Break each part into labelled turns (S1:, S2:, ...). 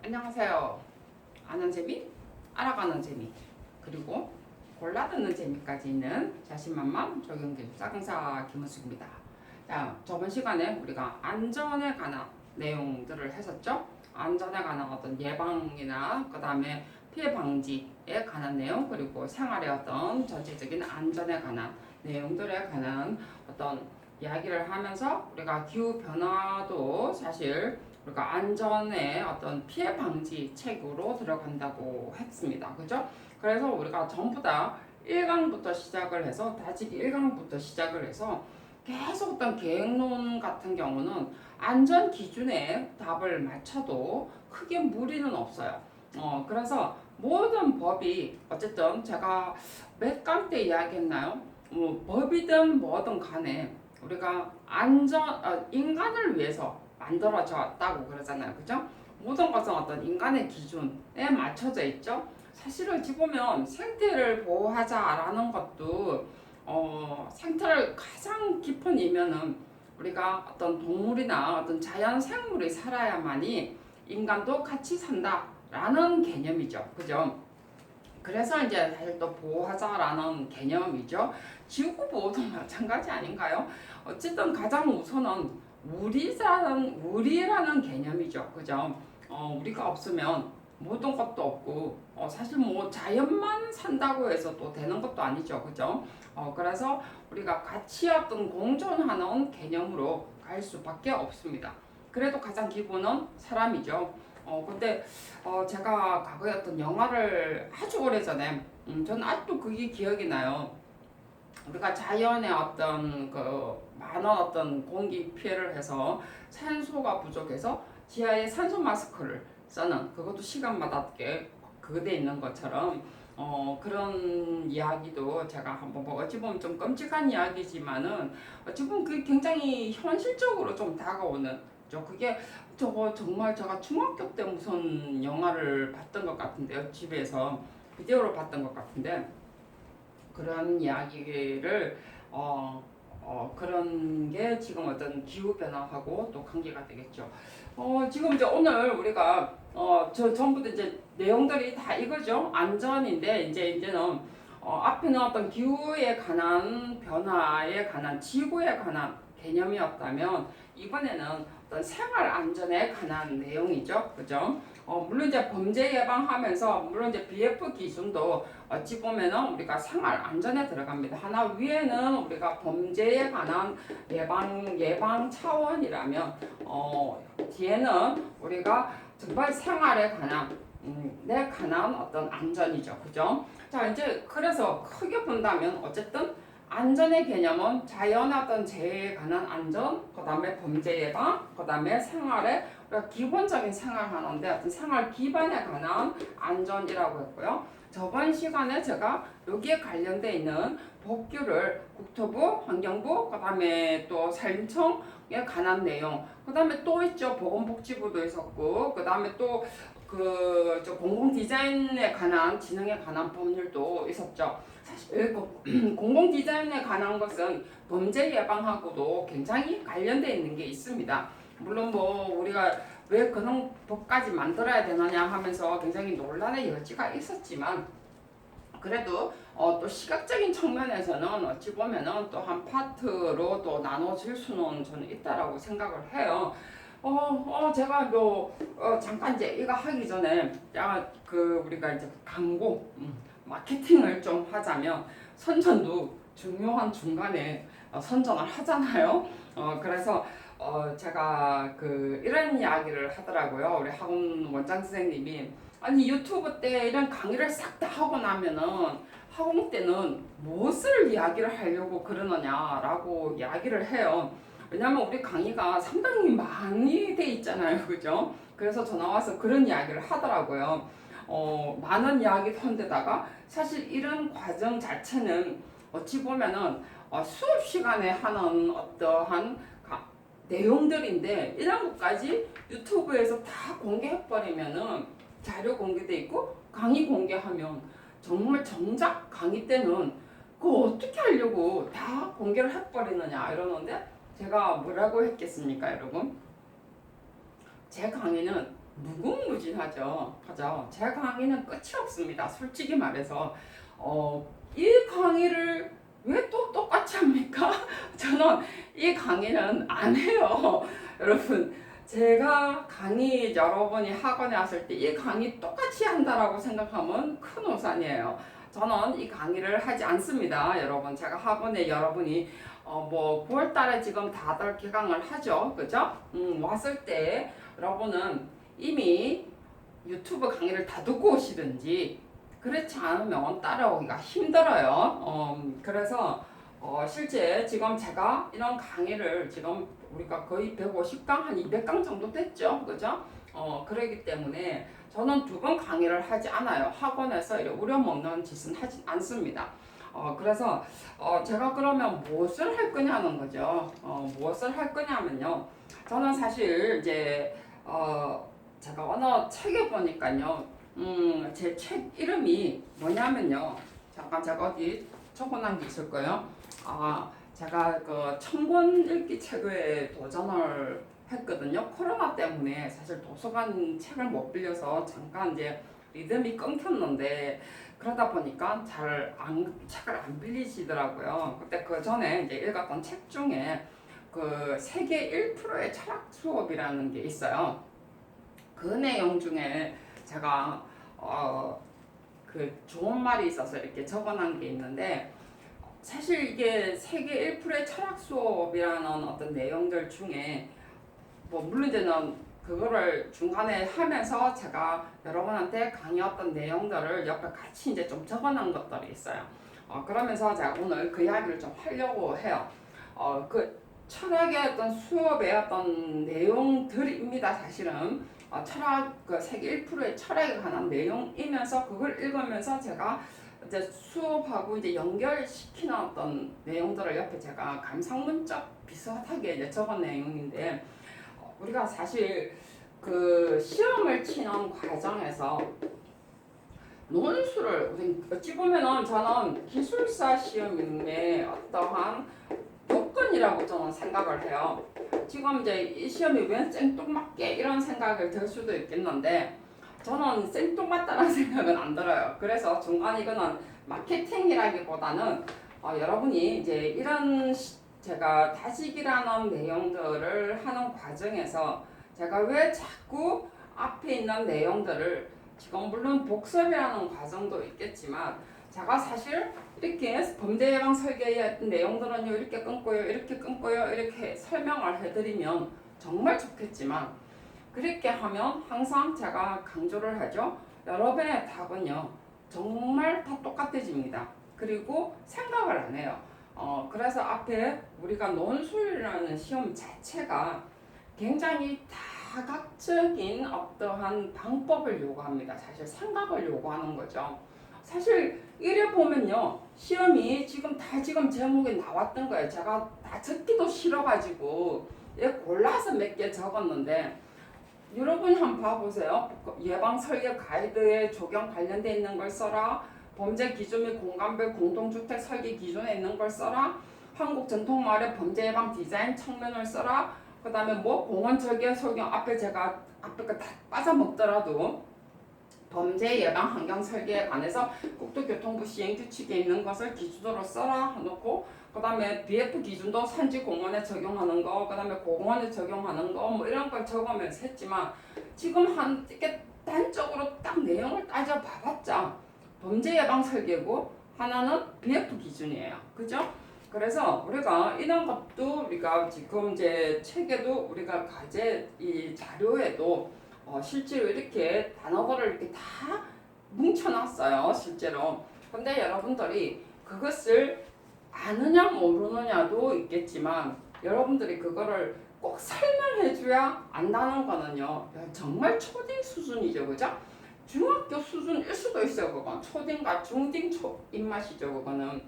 S1: 안녕하세요. 아는 재미, 알아가는 재미, 그리고 골라듣는 재미까지 있는 자신만만 적용기술사 강사 김은숙입니다. 자, 저번 시간에 우리가 안전에 관한 내용들을 했었죠. 안전에 관한 어떤 예방이나 그 다음에 피해 방지에 관한 내용, 그리고 생활의 어떤 전체적인 안전에 관한 내용들에 관한 어떤 이야기를 하면서 우리가 기후 변화도 사실 우리가 안전의 어떤 피해 방지 책으로 들어간다고 했습니다. 그죠? 그래서 우리가 전부 다 1강부터 시작을 해서 다지기 1강부터 시작을 해서 계속 어떤 계획론 같은 경우는 안전 기준에 답을 맞춰도 크게 무리는 없어요. 그래서 모든 법이 어쨌든 제가 몇 강 때 이야기했나요? 법이든 뭐든 간에 우리가 인간을 위해서 만들어졌다고 그러잖아요. 그죠? 모든 것은 어떤 인간의 기준에 맞춰져 있죠. 사실은 어찌 보면 생태를 보호하자라는 것도 생태를 가장 깊은 이면은 우리가 어떤 동물이나 어떤 자연 생물이 살아야만이 인간도 같이 산다라는 개념이죠. 그죠? 그래서 이제 사실 또 보호하자라는 개념이죠. 지구 보호도 마찬가지 아닌가요? 어쨌든 가장 우선은 우리라는 개념이죠. 그죠? 우리가 없으면 모든 것도 없고, 사실 뭐 자연만 산다고 해서 또 되는 것도 아니죠. 그죠? 그래서 우리가 같이 어떤 공존하는 개념으로 갈 수밖에 없습니다. 그래도 가장 기본은 사람이죠. 근데 제가 과거에 어떤 영화를 아주 오래전에 저는 아직도 그게 기억이 나요. 우리가 자연의 어떤 그 많은 어떤 공기 피해를 해서 산소가 부족해서 지하에 산소 마스크를 쓰는, 그것도 시간마다 그돼 있는 것처럼 그런 이야기도 제가 한번 어찌 보면 좀 끔찍한 이야기지만은 어찌 보면 그게 굉장히 현실적으로 좀 다가오는, 그게 저거 정말 제가 중학교 때 무슨 영화를 봤던 것 같은데요. 집에서 비디오로 봤던 것 같은데 그런 이야기를 그런 게 지금 어떤 기후 변화하고 또 관계가 되겠죠. 지금 이제 오늘 우리가 전부 다 이제 내용들이 다 이거죠. 안전인데 이제는 앞에는 어떤 기후에 관한 변화에 관한 지구에 관한 개념이었다면 이번에는 어떤 생활 안전에 관한 내용이죠. 그죠? 물론 이제 범죄 예방하면서 물론 이제 BF 기준도 어찌 보면은 우리가 생활 안전에 들어갑니다. 하나 위에는 우리가 범죄에 관한 예방 차원이라면 뒤에는 우리가 정말 생활에 관한 내 관한 어떤 안전이죠. 그죠? 자, 이제 그래서 크게 본다면 어쨌든 안전의 개념은 자연의 어떤 재해에 관한 안전, 그 다음에 범죄 예방, 그 다음에 생활에 우리가 기본적인 생활하는데 어떤 생활 기반에 관한 안전이라고 했고요. 저번 시간에 제가 여기에 관련돼 있는 법규를 국토부, 환경부, 그 다음에 또 산림청에 관한 내용, 그 다음에 또 있죠. 보건복지부도 있었고, 그 다음에 또 공공 디자인에 관한 지능에 관한 법률도 있었죠. 사실 공공 디자인에 관한 것은 범죄 예방하고도 굉장히 관련돼 있는 게 있습니다. 물론 뭐 우리가 왜 그런 법까지 만들어야 되느냐 하면서 굉장히 논란의 여지가 있었지만 그래도 또 시각적인 측면에서는 어찌 보면은 또 한 파트로 또 나눠질 수는 저는 있다라고 생각을 해요. 제가 잠깐 이제 이거 하기 전에 우리가 이제 광고 마케팅을 좀 하자면 선전도 중요한 중간에 선전을 하잖아요. 그래서 제가 이런 이야기를 하더라고요. 우리 학원 원장 선생님이 아니 유튜브 때 이런 강의를 싹 다 하고 나면은 학원 때는 무엇을 이야기를 하려고 그러느냐라고 이야기를 해요. 왜냐면 우리 강의가 상당히 많이 돼 있잖아요. 그죠? 그래서 전화 와서 그런 이야기를 하더라고요. 많은 이야기도 한데다가 사실 이런 과정 자체는 어찌 보면은 수업 시간에 하는 어떠한 내용들인데 이런 것까지 유튜브에서 다 공개해버리면은 자료 공개돼 있고 강의 공개하면 정말 정작 강의 때는 그거 어떻게 하려고 다 공개를 해버리느냐 이러는데 제가 뭐라고 했겠습니까 여러분? 제 강의는 무궁무진하죠. 그죠? 제 강의는 끝이 없습니다. 솔직히 말해서 이 강의를 왜 또 똑같이 합니까? 저는 이 강의는 안 해요. 여러분, 제가 강의 여러분이 학원에 왔을 때 이 강의 똑같이 한다라고 생각하면 큰 오산이에요. 저는 이 강의를 하지 않습니다. 여러분, 제가 학원에 여러분이 뭐 9월 달에 지금 다들 개강을 하죠. 그죠? 왔을 때 여러분은 이미 유튜브 강의를 다 듣고 오시든지 그렇지 않으면 따라오기가 힘들어요. 그래서 실제 지금 제가 이런 강의를 지금 우리가 거의 150강, 한 200강 정도 됐죠. 그죠? 그러기 때문에 저는 두 번 강의를 하지 않아요. 학원에서 우려먹는 짓은 하지 않습니다. 그래서 제가 그러면 무엇을 할 거냐는 거죠. 무엇을 할 거냐면요. 저는 사실 이제 제가 어느 책에 보니까요. 제 책 이름이 뭐냐면요. 잠깐 제가 어디 적어놓은 게 있을 거예요. 제가 그 천권 읽기 책에 도전을 했거든요. 코로나 때문에 사실 도서관 책을 못 빌려서 잠깐 이제 리듬이 끊겼는데 그러다 보니까 책을 안 빌리시더라고요. 그때 그 전에 이제 읽었던 책 중에 그 세계 1%의 철학 수업이라는 게 있어요. 그 내용 중에 제가 그 좋은 말이 있어서 이렇게 적어놓은 게 있는데 사실 이게 세계 1%의 철학 수업이라는 어떤 내용들 중에 뭐 물론 이제는 그거를 중간에 하면서 제가 여러분한테 강의했던 내용들을 옆에 같이 이제 좀 적어놓은 것들이 있어요. 그러면서 제가 오늘 그 이야기를 좀 하려고 해요. 그 철학의 어떤 수업의 어떤 내용들입니다. 사실은 철학 그 세계 1%의 철학에 관한 내용이면서 그걸 읽으면서 제가 이제 수업하고 이제 연결시키는 어떤 내용들을 옆에 제가 감상문적 비슷하게 이제 적은 내용인데 우리가 사실 그 시험을 치는 과정에서 논술을 어찌 보면은 저는 기술사 시험의 어떠한 조건이라고 저는 생각을 해요. 지금 이제 이 시험이 왜 생뚱맞게 이런 생각을 들 수도 있겠는데 저는 생뚱맞다는 생각은 안 들어요. 그래서 중간 이거는 마케팅이라기보다는 여러분이 이제 이런 제가 다직이라는 내용들을 하는 과정에서 제가 왜 자꾸 앞에 있는 내용들을 지금 물론 복습이라는 과정도 있겠지만 제가 사실 이렇게 범죄 예방 설계의 내용들은요 이렇게 끊고요 이렇게 끊고요 이렇게 설명을 해드리면 정말 좋겠지만 그렇게 하면 항상 제가 강조를 하죠. 여러분의 답은요 정말 다 똑같아집니다. 그리고 생각을 안 해요. 그래서 앞에 우리가 논술이라는 시험 자체가 굉장히 다각적인 어떠한 방법을 요구합니다. 사실 생각을 요구하는 거죠. 사실 이래 보면요 시험이 지금 제목이 나왔던 거예요. 제가 다 적기도 싫어가지고 골라서 몇 개 적었는데 여러분이 한번 봐보세요. 예방 설계 가이드에 적용 관련돼 있는 걸 써라. 범죄 기준 및 공간별 공동주택 설계 기준에 있는 걸 써라. 한국 전통마을의 범죄 예방 디자인 측면을 써라. 그 다음에 뭐 공원 설계 설경 앞에 제가 앞에 거 다 빠져먹더라도 범죄 예방 환경 설계에 관해서 국토교통부 시행 규칙에 있는 것을 기준으로 써라 해놓고 그 다음에 BF 기준도 산지 공원에 적용하는 거, 그 다음에 공원에 적용하는 거 뭐 이런 걸 적으면서 했지만 지금 이렇게 단적으로 딱 내용을 따져 봐봤자 범죄 예방 설계고 하나는 BF 기준이에요. 그죠? 그래서 우리가 이런 것도 우리가 지금 이제 책에도 우리가 과제 이 자료에도 실제로 이렇게 단어들을 이렇게 다 뭉쳐놨어요. 실제로. 근데 여러분들이 그것을 아느냐 모르느냐도 있겠지만 여러분들이 그거를 꼭 설명해줘야 안다는 거는요. 정말 초딩 수준이죠. 그죠? 중학교 수준일 수도 있어요. 그건 초딩과 중딩 입맛이죠. 그거는.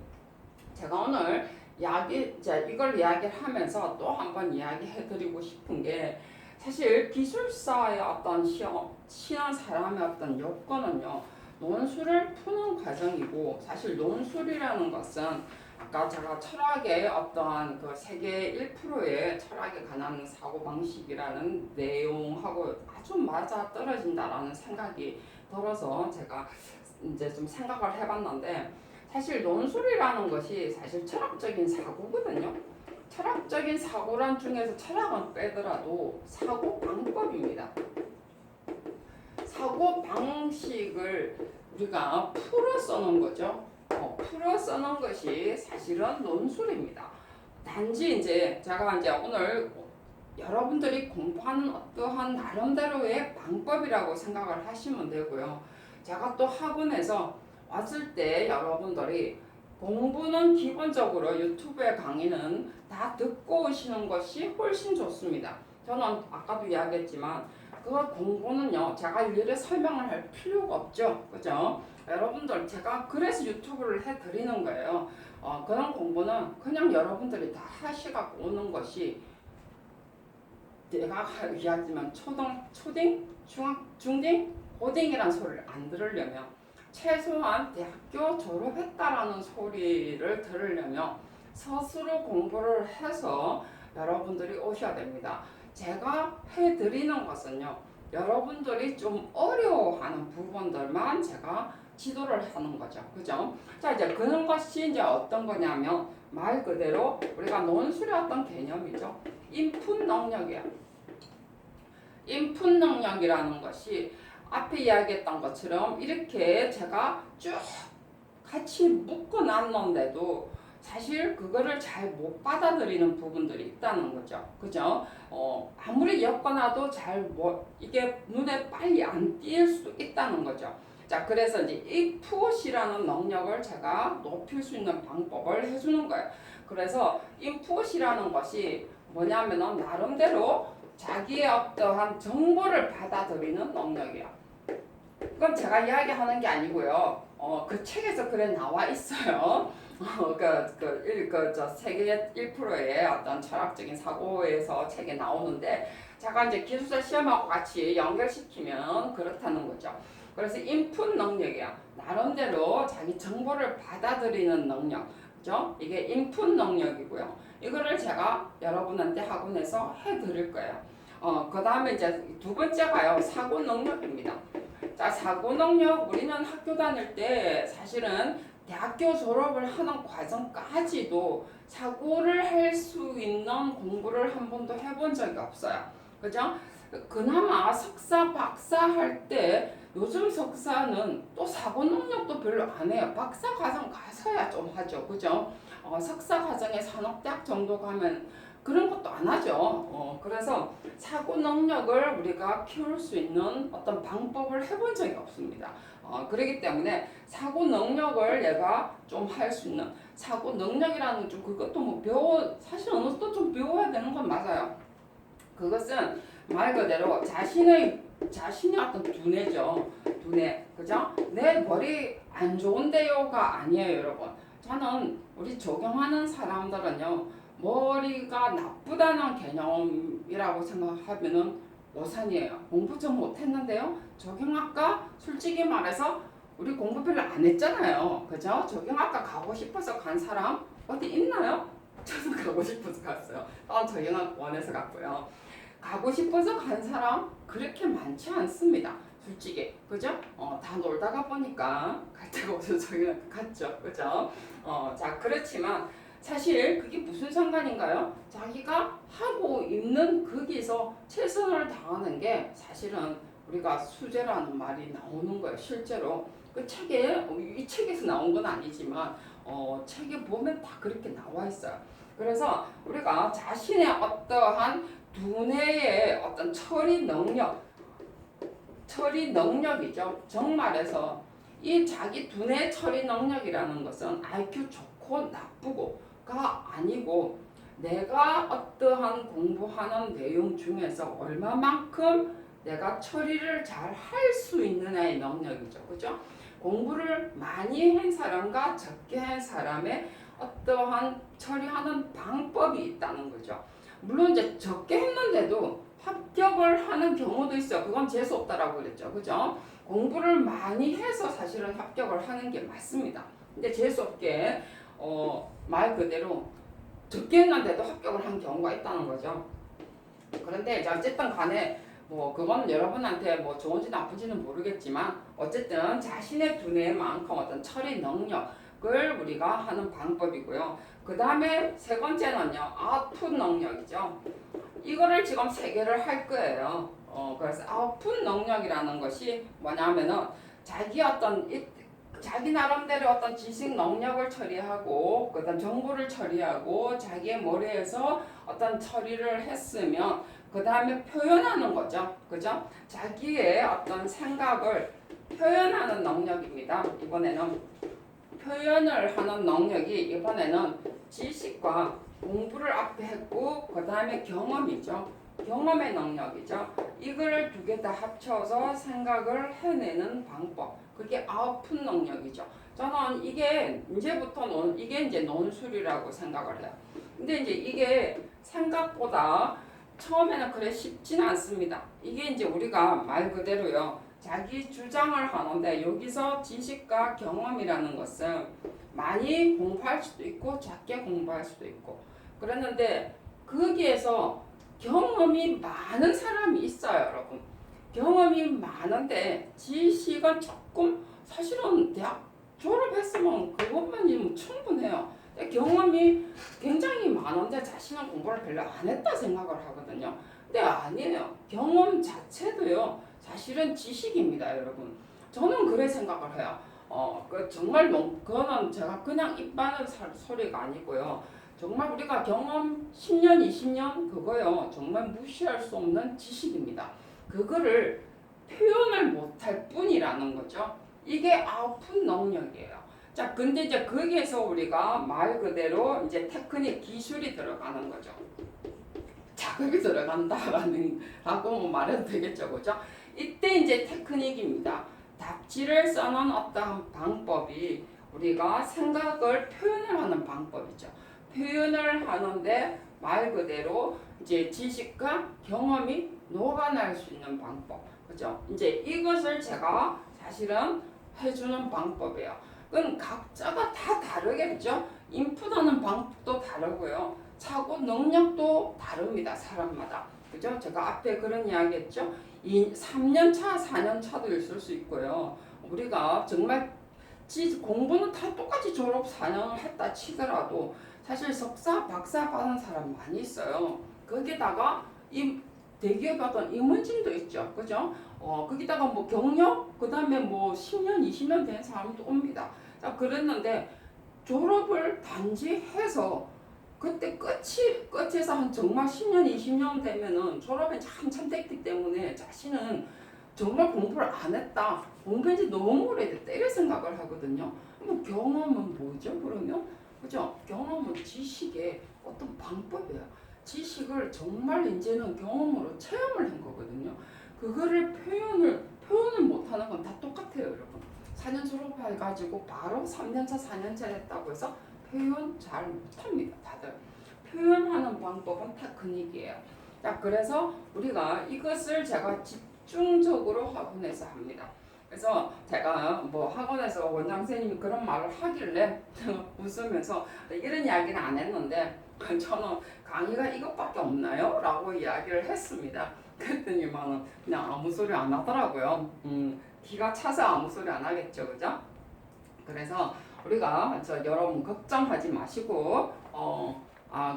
S1: 제가 오늘 이걸 이야기를 하면서 또 한 번 이야기해드리고 싶은 게 사실 기술사의 어떤 시험 치는 사람의 어떤 요건은요 논술을 푸는 과정이고 사실 논술이라는 것은 아까 제가 철학의 어떠한 그 세계 1%의 철학에 관한 사고 방식이라는 내용하고 아주 맞아 떨어진다라는 생각이 들어서 제가 이제 좀 생각을 해봤는데, 사실 논술이라는 것이 사실 철학적인 사고거든요. 철학적인 사고란 중에서 철학은 빼더라도 사고 방법입니다. 사고 방식을 우리가 풀어 써놓은 거죠. 풀어 써놓은 것이 사실은 논술입니다. 단지 이제 제가 이제 오늘 여러분들이 공부하는 어떠한 나름대로의 방법이라고 생각을 하시면 되고요. 제가 또 학원에서 왔을 때 여러분들이 공부는 기본적으로 유튜브의 강의는 다 듣고 오시는 것이 훨씬 좋습니다. 저는 아까도 이야기했지만 그 공부는요, 제가 일일이 설명을 할 필요가 없죠. 그죠? 여러분들, 제가 그래서 유튜브를 해드리는 거예요. 그런 공부는 그냥 여러분들이 다 하시갖고 오는 것이, 내가 이야기하지만 초딩, 중딩, 고딩이란 소리를 안 들으려면, 최소한 대학교 졸업했다라는 소리를 들으려면 스스로 공부를 해서 여러분들이 오셔야 됩니다. 제가 해드리는 것은요, 여러분들이 좀 어려워하는 부분들만 제가 지도를 하는 거죠. 그죠? 자, 이제 그런 것이 이제 어떤 거냐면, 말 그대로 우리가 논술의 어떤 개념이죠. 인풋 능력이야. 인풋 능력이라는 것이 앞에 이야기했던 것처럼 이렇게 제가 쭉 같이 묶어 놨는데도 사실 그거를 잘 못 받아들이는 부분들이 있다는 거죠. 그죠? 아무리 엮어놔도 이게 눈에 빨리 안 띌 수도 있다는 거죠. 자, 그래서 이제 인풋이라는 능력을 제가 높일 수 있는 방법을 해주는 거예요. 그래서 인풋이라는 것이 뭐냐면은 나름대로 자기의 어떠한 정보를 받아들이는 능력이야. 그건 제가 이야기하는 게 아니고요. 그 책에서 그래 나와 있어요. 저 세계 1%의 어떤 철학적인 사고에서 책에 나오는데, 제가 이제 기술사 시험하고 같이 연결시키면 그렇다는 거죠. 그래서 인풋 능력이야. 나름대로 자기 정보를 받아들이는 능력. 그죠? 이게 인풋 능력이고요. 이거를 제가 여러분한테 학원에서 해드릴 거예요. 그 다음에 이제 두 번째가요, 사고 능력입니다. 자, 사고 능력, 우리는 학교 다닐 때 사실은 대학교 졸업을 하는 과정까지도 사고를 할 수 있는 공부를 한 번도 해본 적이 없어요. 그죠? 그나마 석사, 박사 할 때, 요즘 석사는 또 사고 능력도 별로 안 해요. 박사 과정 가서야 좀 하죠. 그죠? 석사 과정에 산업대학 정도 가면 그런 것도 안 하죠. 그래서 사고 능력을 우리가 키울 수 있는 어떤 방법을 해본 적이 없습니다. 그렇기 때문에 사고 능력을 내가 좀 할 수 있는, 사고 능력이라는 좀 그것도 뭐 사실 어느 정도 좀 배워야 되는 건 맞아요. 그것은 말 그대로 자신의 어떤 두뇌죠. 두뇌. 그죠? 내 머리 안 좋은데요가 아니에요, 여러분. 저는 우리 적용하는 사람들은요, 머리가 나쁘다는 개념이라고 생각하면은 오산이에요. 공부 좀 못했는데요. 적용학과 솔직히 말해서 우리 공부 별로 안 했잖아요. 그죠? 적용학과 가고 싶어서 간 사람 어디 있나요? 저도 가고 싶어서 갔어요. 적용학원에서 갔고요. 가고 싶어서 간 사람 그렇게 많지 않습니다. 솔직히. 그죠? 다 놀다가 보니까 갈 데가 없어서 적용학과 갔죠. 그죠? 자, 그렇지만 사실 그게 무슨 상관인가요? 자기가 하고 있는 거기서 최선을 다하는 게 사실은 우리가 수재라는 말이 나오는 거예요. 실제로 그 책에, 이 책에서 나온 건 아니지만 책에 보면 다 그렇게 나와 있어요. 그래서 우리가 자신의 어떠한 두뇌의 어떤 처리 능력이죠. 정말에서 이 자기 두뇌 처리 능력이라는 것은 IQ 좋고 나쁘고가 아니고, 내가 어떠한 공부하는 내용 중에서 얼마만큼 내가 처리를 잘 할 수 있느냐의 능력이죠. 그죠? 공부를 많이 한 사람과 적게 한 사람의 어떠한 처리하는 방법이 있다는 거죠. 물론 이제 적게 했는데도 합격을 하는 경우도 있어요. 그건 재수 없다라고 그랬죠. 그죠? 공부를 많이 해서 사실은 합격을 하는 게 맞습니다. 근데 재수 없게 말 그대로 적게 했는데도 합격을 한 경우가 있다는 거죠. 그런데 이제 어쨌든 간에 뭐 그건 여러분한테 뭐 좋은지 나쁜지는 모르겠지만 어쨌든 자신의 두뇌만큼 어떤 처리 능력을 우리가 하는 방법이고요. 그 다음에 세 번째는요, 아웃풋 능력이죠. 이거를 지금 세 개를 할 거예요. 그래서 아웃풋 능력이라는 것이 뭐냐면은 자기 어떤 자기 나름대로 어떤 지식 능력을 처리하고 그다음 정보를 처리하고 자기의 머리에서 어떤 처리를 했으면 그 다음에 표현하는 거죠. 그죠? 자기의 어떤 생각을 표현하는 능력입니다. 이번에는 표현을 하는 능력이 이번에는 지식과 공부를 앞에 했고 그 다음에 경험이죠. 경험의 능력이죠. 이걸 두 개 다 합쳐서 생각을 해내는 방법. 그게 아웃풋 능력이죠. 저는 이게 이제부터는 이게 이제 논술이라고 생각을 해요. 근데 이제 이게 생각보다 처음에는 그래 쉽진 않습니다. 이게 이제 우리가 말 그대로요. 자기 주장을 하는데 여기서 지식과 경험이라는 것은 많이 공부할 수도 있고 작게 공부할 수도 있고 그랬는데 거기에서 경험이 많은 사람이 있어요, 여러분. 경험이 많은데 지식은 조금 사실은 대학 졸업했으면 그것만이면 충분해요. 경험이 굉장히 많은데 자신은 공부를 별로 안 했다 생각을 하거든요. 근데 아니에요. 경험 자체도요. 사실은 지식입니다, 여러분. 저는 그래 생각을 해요. 정말 그거는 제가 그냥 입 바는 소리가 아니고요. 정말 우리가 경험 10년, 20년 그거요. 정말 무시할 수 없는 지식입니다. 그거를 표현을 못할 뿐이라는 거죠. 이게 아웃풋 능력이에요. 자, 근데 이제 거기에서 우리가 말 그대로 이제 테크닉 기술이 들어가는 거죠. 작업이 들어간다라는 라고 말해도 되겠죠, 그죠? 이때 이제 테크닉입니다. 답지를 써놓은 어떤 방법이 우리가 생각을 표현을 하는 방법이죠. 표현을 하는데 말 그대로 이제 지식과 경험이 녹아날 수 있는 방법, 그죠? 이제 이것을 제가 사실은 해주는 방법이에요. 그건 각자가 다 다르겠죠. 인풋하는 방법도 다르고요. 사고 능력도 다릅니다. 사람마다. 그죠? 제가 앞에 그런 이야기 했죠. 3년 차, 4년 차도 있을 수 있고요. 우리가 정말 공부는 다 똑같이 졸업 4년을 했다 치더라도 사실 석사, 박사 받은 사람 많이 있어요. 거기다가 이 대기업에 어떤 임원진도 있죠. 그죠? 거기다가 뭐 경력, 그 다음에 뭐 10년, 20년 된 사람도 옵니다. 자, 그랬는데 졸업을 단지 해서 그때 끝에서 한 정말 10년, 20년 되면은 졸업이 한참 됐기 때문에 자신은 정말 공부를 안 했다. 공부한 지 너무 오래됐다. 이런 생각을 하거든요. 그럼 경험은 뭐죠, 그러면? 그죠? 경험은 지식의 어떤 방법이에요. 지식을 정말 이제는 경험으로 체험을 한 거거든요. 그거를 표현을 못하는 건 다 똑같아요, 여러분. 4년 졸업해가지고 바로 3년차, 4년차 했다고 해서 표현 잘 못합니다, 다들. 표현하는 방법은 테크닉이에요. 자, 그래서 우리가 이것을 제가 집중적으로 학원에서 합니다. 그래서 제가 뭐 학원에서 원장 선생님이 그런 말을 하길래 웃으면서 이런 이야기는 안 했는데 저는 강의가 이것밖에 없나요? 라고 이야기를 했습니다. 그랬더니만은 그냥 아무 소리 안 하더라고요. 기가 차서 아무 소리 안 하겠죠, 그죠? 그래서 우리가 여러분 걱정하지 마시고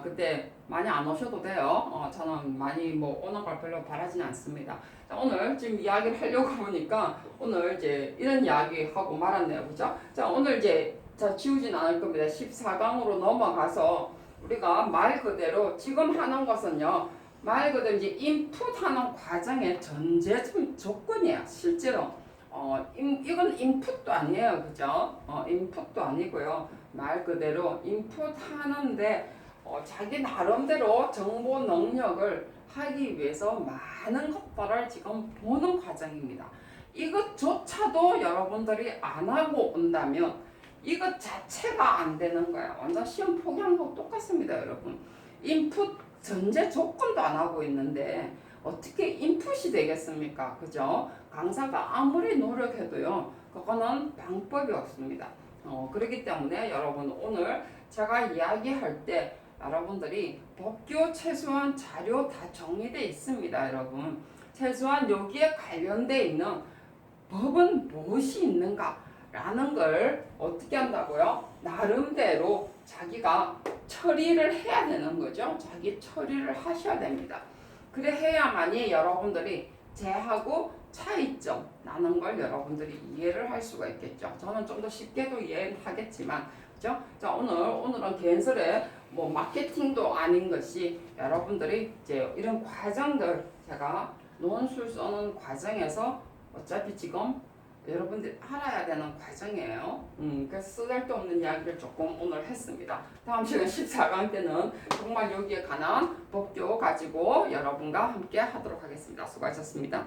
S1: 그때 많이 안 오셔도 돼요. 저는 많이 뭐 오는 걸 별로 바라지는 않습니다. 자, 오늘 지금 이야기를 하려고 보니까 오늘 이제 이런 이야기 하고 말았네요, 그죠? 자, 오늘 이제 지우진 않을 겁니다. 14강으로 넘어가서 우리가 말 그대로 지금 하는 것은요, 말 그대로 이제 인풋하는 과정의 전제 조건이에요, 실제로. 이건 인풋도 아니에요, 그죠? 인풋도 아니고요. 말 그대로 인풋하는데 자기 나름대로 정보 능력을 하기 위해서 많은 것들을 지금 보는 과정입니다. 이것조차도 여러분들이 안 하고 온다면 이것 자체가 안 되는 거예요. 완전 시험 포기하는 거 똑같습니다, 여러분. 인풋 전제 조건도 안 하고 있는데 어떻게 인풋이 되겠습니까? 그죠? 강사가 아무리 노력해도요, 그거는 방법이 없습니다. 그렇기 때문에 여러분 오늘 제가 이야기할 때 여러분들이 법규 최소한 자료 다 정리되어 있습니다. 여러분 최소한 여기에 관련되어 있는 법은 무엇이 있는가 라는 걸 어떻게 한다고요? 나름대로 자기가 처리를 해야 되는 거죠. 자기 처리를 하셔야 됩니다. 그래 해야만이 여러분들이 쟤하고 차이점 나는 걸 여러분들이 이해를 할 수가 있겠죠. 저는 좀 더 쉽게도 이해를 하겠지만, 그죠? 자, 오늘은 개인설의 뭐 마케팅도 아닌 것이 여러분들이 이제 이런 과정들 제가 논술 써는 과정에서 어차피 지금 여러분들이 알아야 되는 과정이에요. 그래서 쓰잘데없는 이야기를 조금 오늘 했습니다. 다음 시간 14강 때는 정말 여기에 관한 법규 가지고 여러분과 함께 하도록 하겠습니다. 수고하셨습니다.